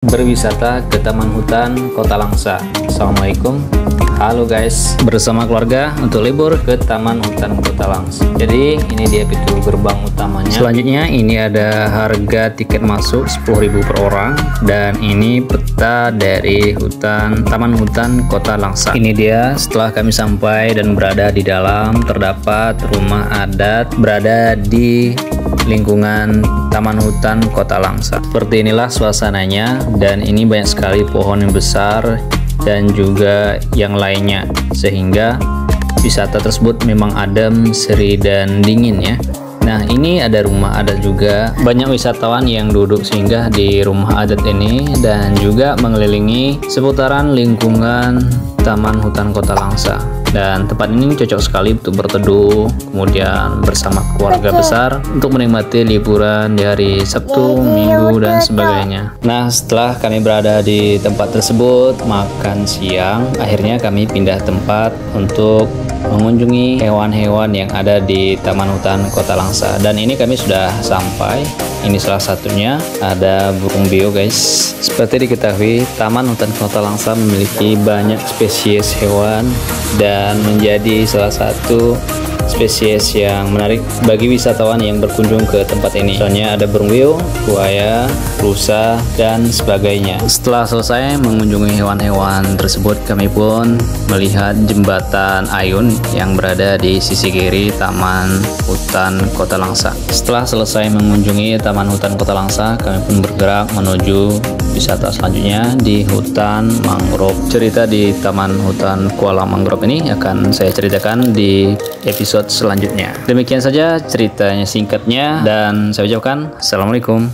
Berwisata ke Taman Hutan Kota Langsa. Assalamualaikum. Halo guys, bersama keluarga untuk libur ke Taman Hutan Kota Langsa. Jadi ini dia pintu gerbang utamanya. Selanjutnya ini ada harga tiket masuk 10.000 per orang, dan ini peta dari Taman Hutan Kota Langsa. Ini dia setelah kami sampai dan berada di dalam, terdapat rumah adat berada di lingkungan Taman Hutan Kota Langsa. Seperti inilah suasananya, dan ini banyak sekali pohon yang besar dan juga yang lainnya, sehingga wisata tersebut memang adem, seri, dan dingin ya. Nah, ini ada rumah adat juga, banyak wisatawan yang duduk singgah di rumah adat ini dan juga mengelilingi seputaran lingkungan Taman Hutan Kota Langsa. Dan tempat ini cocok sekali untuk berteduh, kemudian bersama keluarga besar untuk menikmati liburan di hari Sabtu, Minggu, dan sebagainya. Nah, setelah kami berada di tempat tersebut makan siang, akhirnya kami pindah tempat untuk mengunjungi hewan-hewan yang ada di Taman Hutan Kota Langsa. Dan ini kami sudah sampai. Ini salah satunya, ada burung beo guys. Seperti diketahui, Taman Hutan Kota Langsa memiliki banyak spesies hewan dan menjadi salah satu spesies yang menarik bagi wisatawan yang berkunjung ke tempat ini. Soalnya ada burung beo, buaya, rusa, dan sebagainya. Setelah selesai mengunjungi hewan-hewan tersebut, kami pun melihat jembatan Ayun yang berada di sisi kiri Taman Hutan Kota Langsa. Setelah selesai mengunjungi Taman Hutan Kota Langsa, kami pun bergerak menuju wisata selanjutnya di hutan mangrove. Cerita di Taman Hutan Kuala Mangrove ini akan saya ceritakan di episode selanjutnya. Demikian saja ceritanya singkatnya, dan saya ucapkan assalamualaikum.